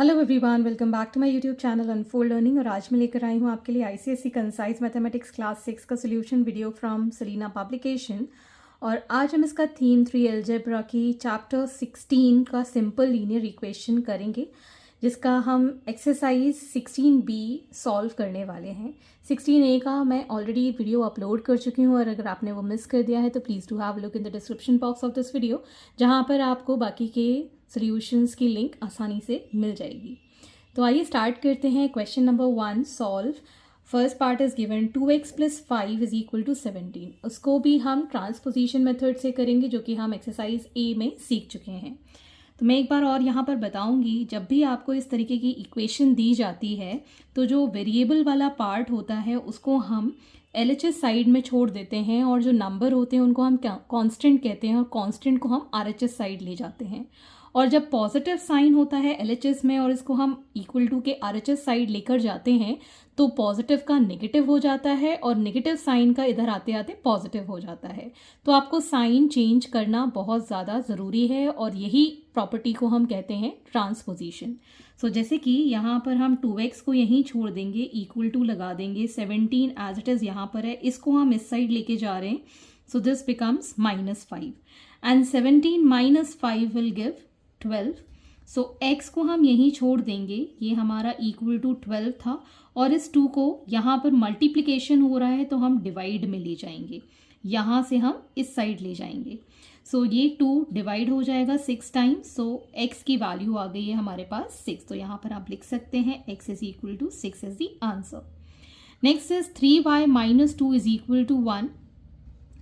Hello everyone, welcome back to my YouTube channel unfold learning. और आज मैं लेकर आई हूँ आपके लिए आईसीएसई कंसाइज मैथमेटिक्स क्लास 6 का solution video from Selina publication. और आज हम इसका थीम 3 अलजेब्रा की चैप्टर 16 का सिंपल लीनियर इक्वेशन करेंगे, जिसका हम एक्सरसाइज 16B सॉल्व करने वाले हैं। 16A का मैं ऑलरेडी वीडियो अपलोड कर चुकी हूँ, और अगर आपने वो मिस कर दिया है तो please do have look in the description box of this video, जहाँ पर आपको बाकी के सॉल्यूशंस की लिंक आसानी से मिल जाएगी। तो आइए स्टार्ट करते हैं। Question number 1 solve. First part is given 2x + 5 is equal to 17। उसको भी हम ट्रांसपोजिशन मेथड से करेंगे, जो कि हम एक्सरसाइज ए में सीख चुके हैं। तो मैं एक बार और यहाँ पर बताऊंगी, जब भी आपको इस तरीके की इक्वेशन दी जाती है तो जो वेरिएबल वाला पार्ट होता है उसको हम LHS साइड में छोड़ देते हैं, और जो नंबर होते हैं उनको हम कांस्टेंट कहते हैं, और कांस्टेंट को हम RHS साइड ले जाते हैं। और जब पॉजिटिव साइन होता है LHS में और इसको हम इक्वल टू के RHS साइड लेकर जाते हैं, तो पॉजिटिव का नेगेटिव हो जाता है, और नेगेटिव साइन का इधर आते आते पॉजिटिव हो जाता है। तो आपको साइन चेंज करना बहुत ज़्यादा ज़रूरी है, और यही प्रॉपर्टी को हम कहते हैं ट्रांसपोजिशन। सो जैसे कि यहाँ पर हम 2x को यहीं छोड़ देंगे, इक्वल टू लगा देंगे, 17 एज इट इज़ यहाँ पर है, इसको हम इस साइड लेके जा रहे हैं। सो this becomes -5 and 17 - 5 will give 12। So x को हम यहीं छोड़ देंगे, ये हमारा इक्वल टू 12 था, और इस 2 को यहाँ पर मल्टीप्लिकेशन हो रहा है तो हम डिवाइड में ले जाएंगे, यहाँ से हम इस साइड ले जाएंगे। सो ये 2 डिवाइड हो जाएगा 6 टाइम्स। सो x की वैल्यू आ गई है हमारे पास 6। तो यहाँ पर आप लिख सकते हैं x is equal to 6 is the answer. Next is 3y - 2 is equal to 1।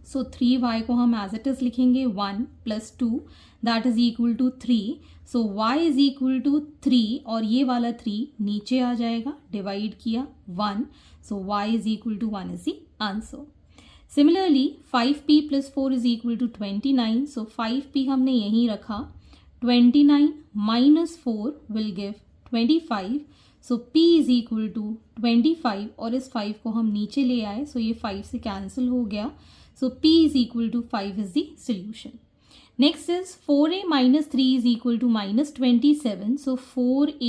So 3y को हम एज इट इज लिखेंगे 1 + 2 that is equal to 3। So y is equal to 3, और ये वाला 3 नीचे आ जाएगा, डिवाइड किया 1। So y is equal to 1 is the answer. Similarly 5p + 4 is equal to 29। So 5p हमने यहीं रखा, 29 - 4 will give 25। So p is equal to 25, और इस 5 को हम नीचे ले आए, सो ये 5 से कैंसिल हो गया। So p is equal to 5 is the solution. Next is 4a - 3 is equal to -27. So 4a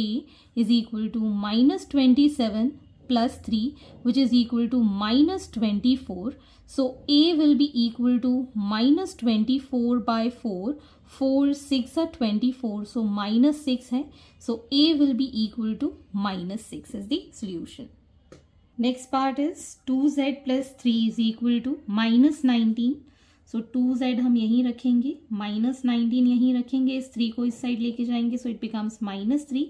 is equal to -27 plus 3, which is equal to -24. So a will be equal to -24 by 4. 4 6 are 24. So -6 है. So a will be equal to -6 is the solution. Next part is 2z + 3 is equal to -19। So 2z हम यहीं रखेंगे, -19 यहीं रखेंगे, इस 3 को इस side लेके जाएंगे, so it becomes -3।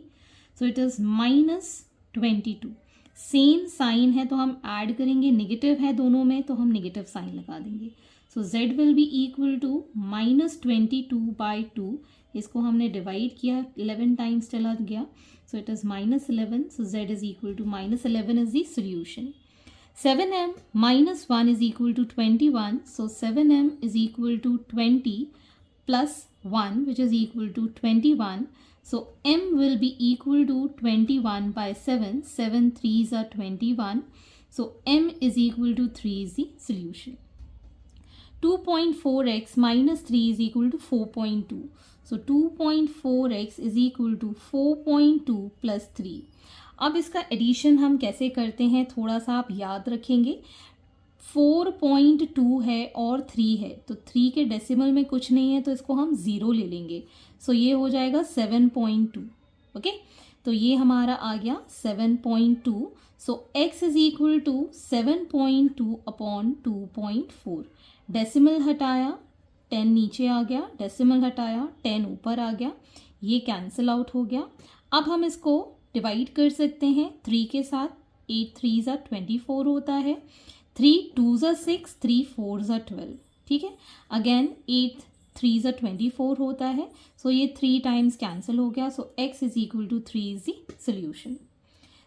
So it is -22। Same sign है तो हम ऐड करेंगे, नेगेटिव है दोनों में तो हम नेगेटिव साइन लगा देंगे। So z will be equal to -22/2। इसको हमने डिवाइड किया, 11 टाइम्स चला गया, so it is -11. So z is equal to -11 is the solution. 7m - 1 is equal to 21. So 7m is equal to 20 plus 1, which is equal to 21. So m will be equal to 21 by 7. 7 3s are 21. So m is equal to 3 is the solution. 2.4x - 3 is equal to 4.2. So 2.4x is equal to 4.2 plus 3. अब इसका addition हम कैसे करते हैं थोड़ा सा आप याद रखेंगे। 4.2 है और 3 है, तो 3 के डेसिमल में कुछ नहीं है तो इसको हम 0 ले लेंगे। सो ये हो जाएगा 7.2। ओके, तो ये हमारा आ गया 7.2। So x is equal to 7.2 upon 2.4। Decimal हटाया, 10 नीचे आ गया, डेसिमल हटाया, 10 ऊपर आ गया, ये कैंसिल आउट हो गया। अब हम इसको डिवाइड कर सकते हैं 3 के साथ। 8 3s are 24 होता है, 3 2s are 6, 3 4s are 12। ठीक है, अगेन 8 3s are 24 होता है, सो ये 3 टाइम्स कैंसिल हो गया। So x is equal to 3 is the solution.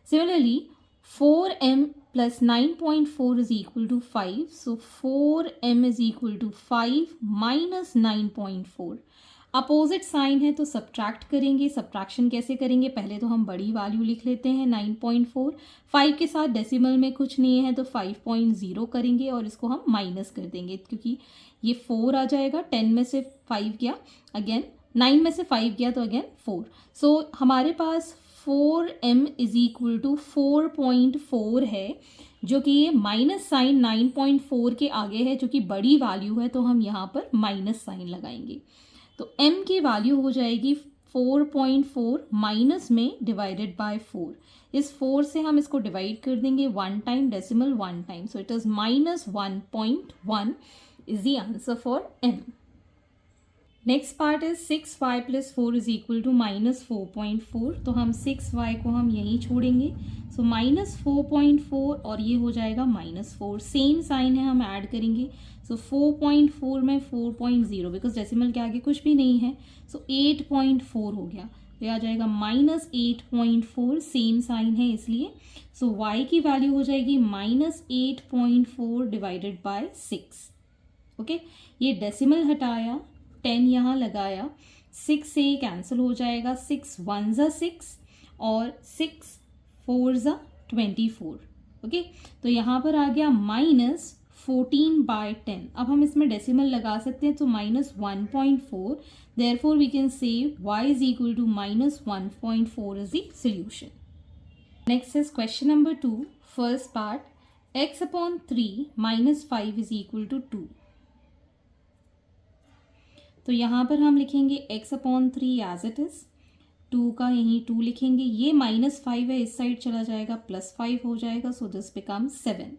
Similarly 4m plus 9.4 is equal to 5. So 4m is equal to 5 minus 9.4. Opposite sign है तो subtract करेंगे। सब्ट्रैक्शन कैसे करेंगे, पहले तो हम बड़ी वैल्यू लिख लेते हैं 9.4। 5 के साथ डेसिमल में कुछ नहीं है तो 5.0 करेंगे, और इसको हम माइनस कर देंगे क्योंकि ये 4 आ जाएगा, 10 में से 5 गया, अगेन 9 में से 5 गया तो अगेन 4। सो हमारे पास 4m इज इक्वल टू 4.4 है, जो कि ये माइनस साइन 9.4 के आगे है, जो कि बड़ी वैल्यू है, तो हम यहाँ पर माइनस साइन लगाएंगे। तो m की वैल्यू हो जाएगी 4.4 माइनस में डिवाइडेड बाय 4। इस 4 से हम इसको डिवाइड कर देंगे 1 time, decimal 1 time, so it is minus 1.1 is the answer for m. Next part is 6y plus 4 is equal to minus 4.4। तो हम 6y को हम यहीं छोड़ेंगे, सो माइनस 4.4 और ये हो जाएगा माइनस 4। सेम साइन है, हम ऐड करेंगे। सो 4.4 में 4.0, बिकॉज डेसिमल के आगे कुछ भी नहीं है, सो 8.4 हो गया, तो आ जाएगा माइनस 8.4। सेम साइन है इसलिए, सो y की वैल्यू हो जाएगी माइनस 8.4 डिवाइडेड बाय 6। ओके, ये डेसिमल हटाया, 10 यहाँ लगाया, 6 से कैंसिल हो जाएगा, 6 1 ज़ा 6 और 6 4 ज़ा 24। ओके, तो यहाँ पर आ गया माइनस 14/10। अब हम इसमें डेसिमल लगा सकते हैं, तो minus 1.4, therefore we can say y is equal to minus 1.4 is the solution. Next is question number 2, first part, x upon 3 minus 5 is equal to 2। तो यहाँ पर हम लिखेंगे x upon 3 as it is, 2 का यहीं 2 लिखेंगे, ये माइनस 5 है, इस साइड चला जाएगा, प्लस 5 हो जाएगा, so this becomes 7।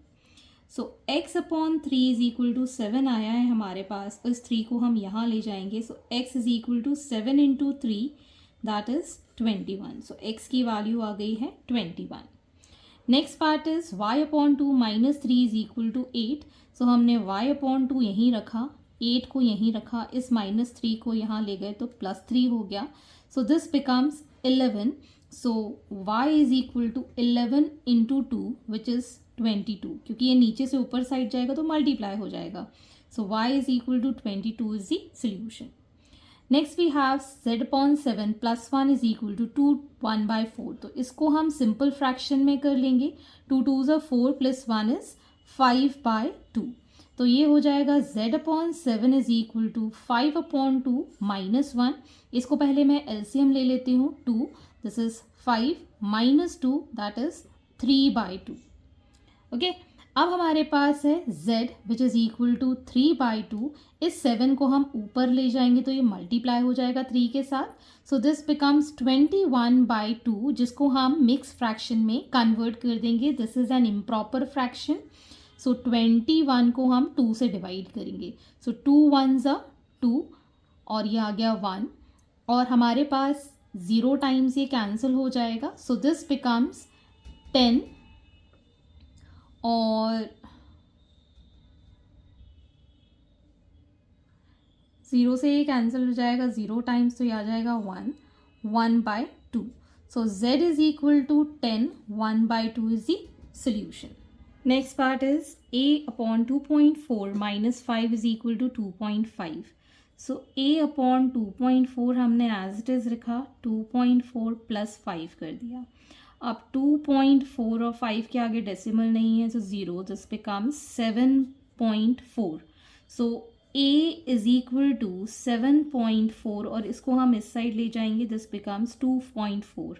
So x upon 3 is equal to 7 आया है हमारे पास, इस 3 को हम यहाँ ले जाएंगे, so x is equal to 7 into 3 that is 21। So x की वैल्यू आ गई है 21। Next part is y upon 2 minus 3 is equal to 8। So हमने y अपॉन 2 यहीं रखा, 8 को यहीं रखा, इस माइनस 3 को यहाँ ले गए तो प्लस 3 हो गया, so this becomes 11। So y is equal to 11 into 2 which is 22, क्योंकि ये नीचे से ऊपर साइड जाएगा तो मल्टीप्लाई हो जाएगा, so y is equal to 22 is the solution. Next we have z upon 7 plus 1 is equal to 2 1/4। तो इसको हम सिंपल फ्रैक्शन में कर लेंगे, 2 2 ज़ा 4 प्लस 1 इज 5/2। तो ये हो जाएगा z upon 7 is equal to 5 upon 2 minus 1। इसको पहले मैं एलसीएम ले लेती हूँ, 2, this is 5 minus 2 that is 3/2। Okay, अब हमारे पास है z which is equal to 3/2। इस 7 को हम ऊपर ले जाएंगे तो ये मल्टीप्लाई हो जाएगा 3 के साथ, सो दिस बिकम्स 21/2, जिसको हम मिक्स फ्रैक्शन में कन्वर्ट कर देंगे। This is an improper fraction, so 21 को हम 2 से डिवाइड करेंगे, सो 2 1 ज़ा 2 और ये आ गया 1, और हमारे पास 0 टाइम्स ये कैंसिल हो जाएगा, सो दिस बिकम्स 10 और 0 से ये कैंसिल हो जाएगा 0 टाइम्स, तो ये आ जाएगा 1 1/2। So z is equal to 10 1/2 is the solution. Next part is a upon 2.4 minus 5 is equal to 2.5। So a upon 2.4 हमने एज इट इज़ रखा, 2.4 प्लस 5 कर दिया। अब 2.4 और 5 के आगे डेसिमल नहीं है, so 0, this becomes 7.4। So a is equal to 7.4 और इसको हम इस साइड ले जाएंगे, दिस बिकम्स 2.4।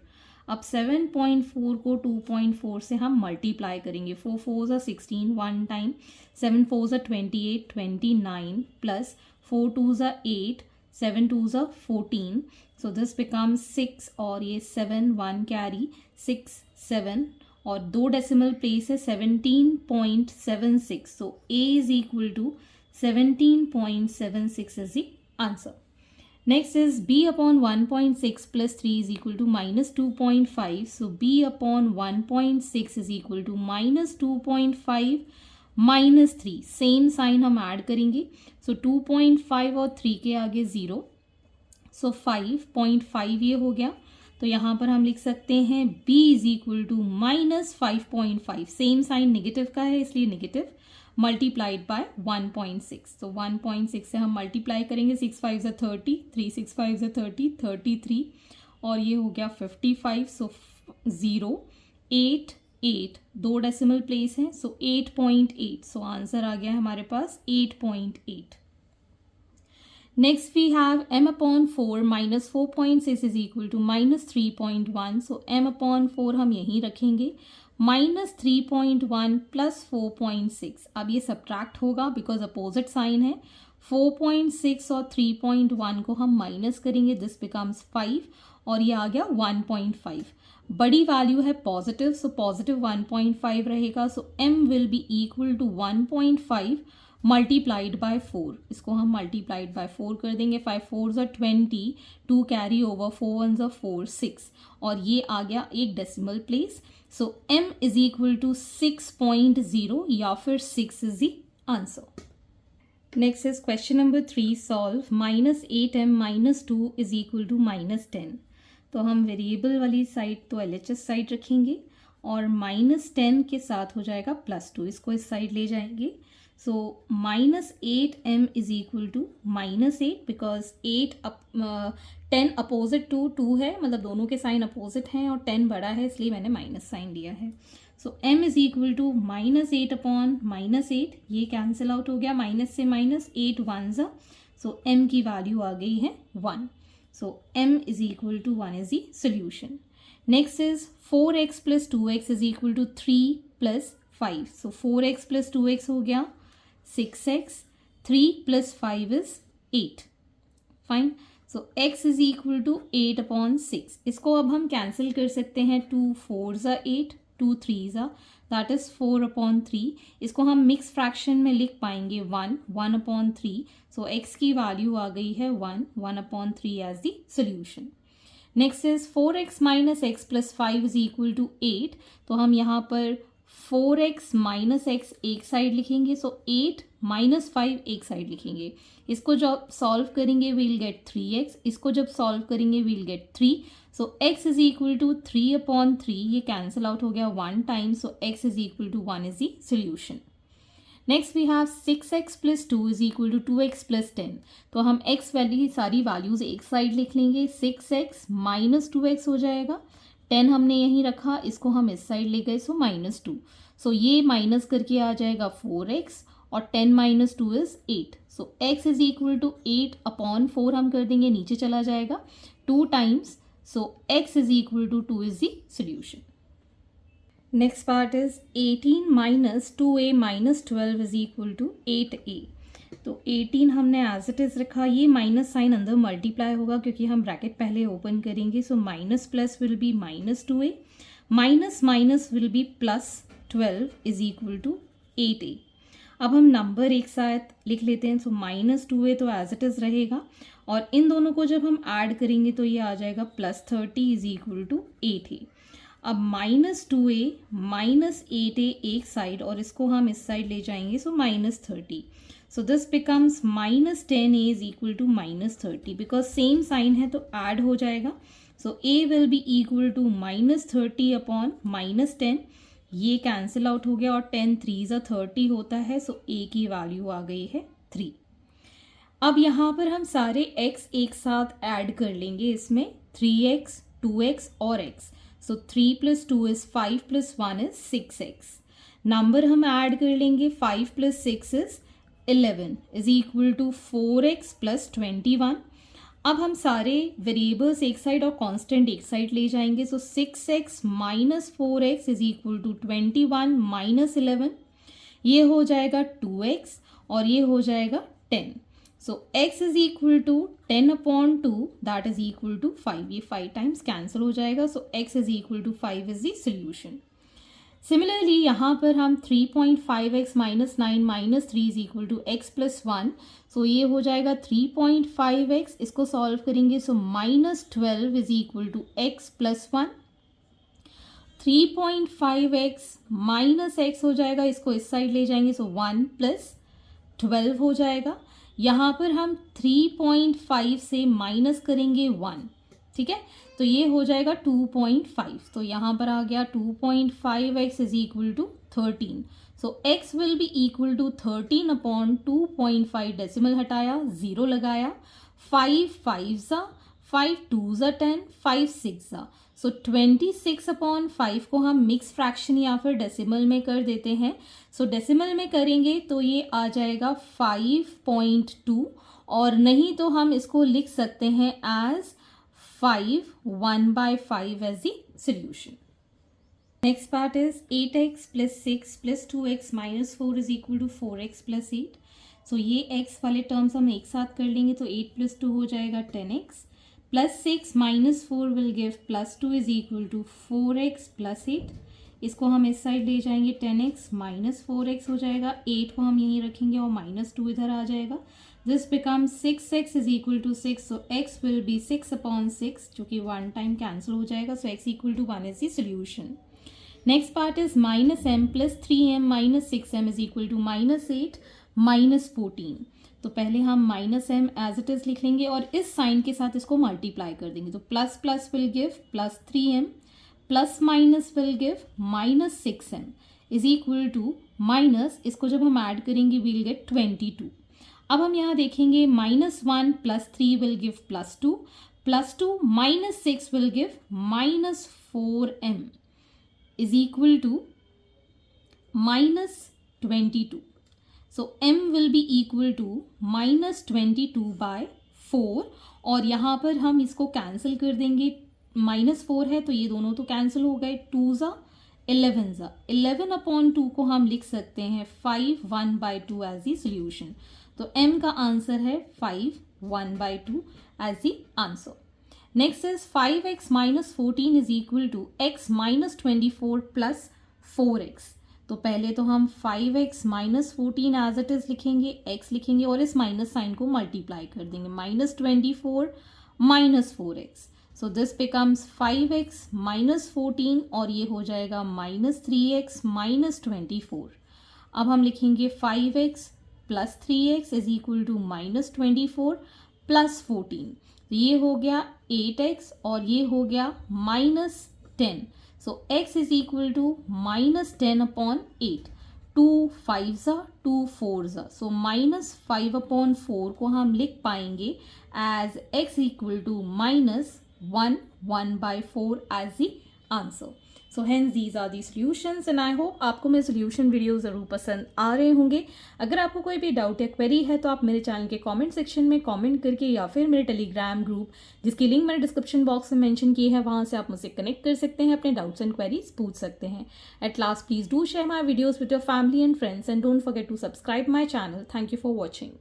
अब 7.4 को 2.4 से हम मल्टीप्लाई करेंगे, 4 4 ज़ा 16 1 टाइम, 7 4 ज़ा 28 29 प्लस 4 2 ज़ा 8 7 2 ज़ा 14, सो दिस बिकम्स 6 और ये 7 1 कैरी 6 7 और 2 डेसिमल प्लेस है 17.76, so a is equal to 17.76 is the answer. Next is b upon 1.6 plus 3 is equal to minus 2.5. So b upon 1.6 is equal to minus 2.5 minus 3. Same sign हम add करेंगे. So 2.5 और 3 के आगे 0. So 5.5 ये हो गया. तो यहाँ पर हम लिख सकते हैं b is equal to minus 5.5. Same sign negative का है इसलिए नेगेटिव मल्टीप्लाइड बाय 1.6. तो 1.6 से हम मल्टीप्लाई करेंगे, 6 5 ज़ा 30, 3 6 5 ज़ा 30, 33 और ये हो गया 55. सो 0 8 8 2 डेसिमल प्लेस हैं, सो 8.8. सो आंसर आ गया हमारे पास 8.8. Next we have m upon 4 minus 4.6 is equal to minus 3.1. So m upon 4 हम यहीं रखेंगे, माइनस 3.1 प्लस 4.6. अब ये सब्ट्रैक्ट होगा बिकॉज अपोजिट साइन है. 4.6 और 3.1 को हम माइनस करेंगे, दिस बिकम्स 5 और ये आ गया 1.5. बड़ी वैल्यू है पॉजिटिव, सो पॉजिटिव 1.5 रहेगा. So m will be equal to 1.5 multiplied by 4. इसको हम मल्टीप्लाइड बाय 4 कर देंगे. 5 4s are 20, 2 carry over, 4 1s are 4, 6 और ये आ गया एक decimal place. So m is equal to 6.0 या फिर 6 is the answer. Next is question number 3. Solve minus 8m minus 2 is equal to minus 10. तो हम वेरिएबल वाली साइड तो LHS साइड रखेंगे और माइनस 10 के साथ हो जाएगा प्लस 2. इसको इस साइड ले जाएंगे. So minus 8m is equal to minus 8 because 10 opposite to 2 है, मतलब दोनों के साइन अपोजिट हैं और 10 बड़ा है इसलिए मैंने माइनस साइन लिया है. So m is equal to minus 8 upon minus 8. ये कैंसिल आउट हो गया, माइनस से माइनस, 8 1s. सो m की वैल्यू आ गई है 1. So m is equal to 1 is the solution. Next is 4x plus 2x is equal to 3 plus 5. So 4x plus 2x हो गया 6x, 3 plus 5 is 8. Fine. So x is equal to 8 upon 6. इसको अब हम cancel कर सकते हैं. 2 4s are 8, 2 3s are, that is 4 upon 3. इसको हम मिक्स फ्रैक्शन में लिख पाएंगे 1 अपॉन 3. सो x की वैल्यू आ गई है 1 upon 3 as the solution. Next is 4x minus x plus 5 is equal to 8. तो हम यहाँ पर 4x माइनस एक्स एक साइड लिखेंगे. सो 8 माइनस 5 एक साइड लिखेंगे. इसको जब सॉल्व करेंगे वील गेट 3x. इसको जब सॉल्व करेंगे we'll get 3. So x is equal to 3 upon 3. ये कैंसिल आउट हो गया 1 time. So x is equal to 1 is the solution. Next we have 6x plus 2 is equal to 2x plus 10. तो हम x value सारी values एक side लिख लेंगे. 6x minus 2x हो जाएगा. 10 हमने यहीं रखा, इसको हम इस साइड ले गए, सो माइनस 2. सो ये माइनस करके आ जाएगा 4x और 10 minus 2 is 8. So x is equal to 8 upon 4 हम कर देंगे, नीचे चला जाएगा 2 times. So x is equal to 2 is the solution. Next part is 18 minus 2a minus 12 is equal to 8a. तो 18 हमने एज इट इज रखा. ये माइनस साइन अंदर मल्टीप्लाई होगा क्योंकि हम ब्रैकेट पहले ओपन करेंगे. So minus plus will be minus 2a, minus minus will be plus 12 is equal to 8a. अब हम नंबर एक साथ लिख लेते हैं. सो माइनस 2a तो एज इट इज रहेगा और इन दोनों को जब हम ऐड करेंगे तो ये आ जाएगा plus 30 is equal to 8a. अब माइनस 2a माइनस 8a एक साइड और इसको हम इस साइड ले जाएंगे. So minus 30. So this becomes minus 10a is equal to minus 30. Because same sign है तो ऐड हो जाएगा. So a will be equal to minus 30 upon minus 10. ये कैंसिल आउट हो गया और 10 3s are 30 होता है. सो a की वैल्यू आ गई है 3. अब यहाँ पर हम सारे x एक साथ ऐड कर लेंगे. इसमें 3x 2x और x. So 3 plus 2 is 5 plus 1 is 6x. Number हम ऐड कर लेंगे. 5 plus 6 is 11 is equal to 4x plus 21. अब हम सारे वेरिएबल्स एक साइड और कांस्टेंट एक साइड ले जाएंगे. So 6x minus 4x is equal to 21 minus 11. ये हो जाएगा 2x और ये हो जाएगा 10. So x is equal to 10 upon 2 that is equal to 5. ये 5 टाइम्स कैंसिल हो जाएगा. So x is equal to 5 is the solution. Similarly यहाँ पर हम 3.5x minus 9 minus 3 is equal to x plus 1. So ये हो जाएगा 3.5x. इसको सॉल्व करेंगे. So minus 12 is equal to x plus 1. 3.5x minus x हो जाएगा, इसको इस साइड ले जाएंगे. सो 1 प्लस 12 हो जाएगा. यहाँ पर हम 3.5 से माइनस करेंगे 1. ठीक है, तो ये हो जाएगा 2.5. तो यहाँ पर आ गया 2.5x is equal to 13. So x will be equal to 13 upon 2.5. Decimal हटाया, 0 लगाया. 5 5s are 5 2s are 10, 5 6s are. So 26 upon 5 को हम मिक्स फ्रैक्शन या फिर डेसिमल में कर देते हैं. सो डेसिमल में करेंगे तो ये आ जाएगा 5.2 और नहीं तो हम इसको लिख सकते हैं as 5 1/5 as the solution. Next part is 8x + 6 + 2x - 4 is equal to 4x + 8। So ये x वाले टर्म्स हम एक साथ कर लेंगे तो 8 + 2 हो जाएगा 10x +6 - 4 will give +2 is equal to 4x + 8। इसको हम इस साइड ले जाएंगे 10x - 4x हो जाएगा, 8 को हम यहीं रखेंगे और -2 इधर आ जाएगा। This become 6x is equal to 6, so x will be 6/6 जो कि 1 टाइम कैंसिल हो जाएगा, so x equal to 1 is the solution. Next part is -m + 3m - 6m is equal to -8 - 14। तो पहले हम -m एज इट इज लिख लेंगे और इस साइन के साथ इसको मल्टीप्लाई कर देंगे, तो plus plus will give +3m plus minus will give -6m is equal to minus, इसको जब हम ऐड करेंगे वील गेट 22। अब हम यहाँ देखेंगे -1 + 3 will give +2 +2 - 6 will give -4m is equal to -22. So m will be equal to -22/4 और यहाँ पर हम इसको कैंसिल कर देंगे, -4 है तो ये दोनों तो कैंसिल हो गए, 2 ज़ा 11 ज़ा 11/2 को हम लिख सकते हैं 5 1/2 एज दी सोल्यूशन। तो m का आंसर है 5 1/2 as the answer. Next is 5x - 14 is equal to x - 24 + 4x। तो पहले तो हम 5x - 14 एज इट इज लिखेंगे, x लिखेंगे और इस माइनस साइन को मल्टीप्लाई कर देंगे, -24 - 4x। So this becomes 5x - 14 और ये हो जाएगा -3x - 24। अब हम लिखेंगे 5x + 3x is equal to -24 + 14। तो ये हो गया 8x और ये हो गया -10। So x is equal to -10/8। 2 5 ज़ा 2 4 ज़ा, सो -5/4 को हम लिख पाएंगे as x equal to -1 1/4 as the answer. So hence these are the solutions and I hope आपको मेरे सॉल्यूशन वीडियो ज़रूर पसंद आ रहे होंगे। अगर आपको कोई भी डाउट या क्वेरी है तो आप मेरे चैनल के कमेंट सेक्शन में कमेंट करके या फिर मेरे टेलीग्राम ग्रुप जिसकी लिंक मैंने डिस्क्रिप्शन बॉक्स में मेंशन की है वहाँ से आप मुझसे कनेक्ट कर सकते हैं, अपने डाउट्स एंड क्वेरीज पूछ सकते हैं। At last please do share my videos with your family and friends and don't forget to subscribe my channel. Thank you for watching.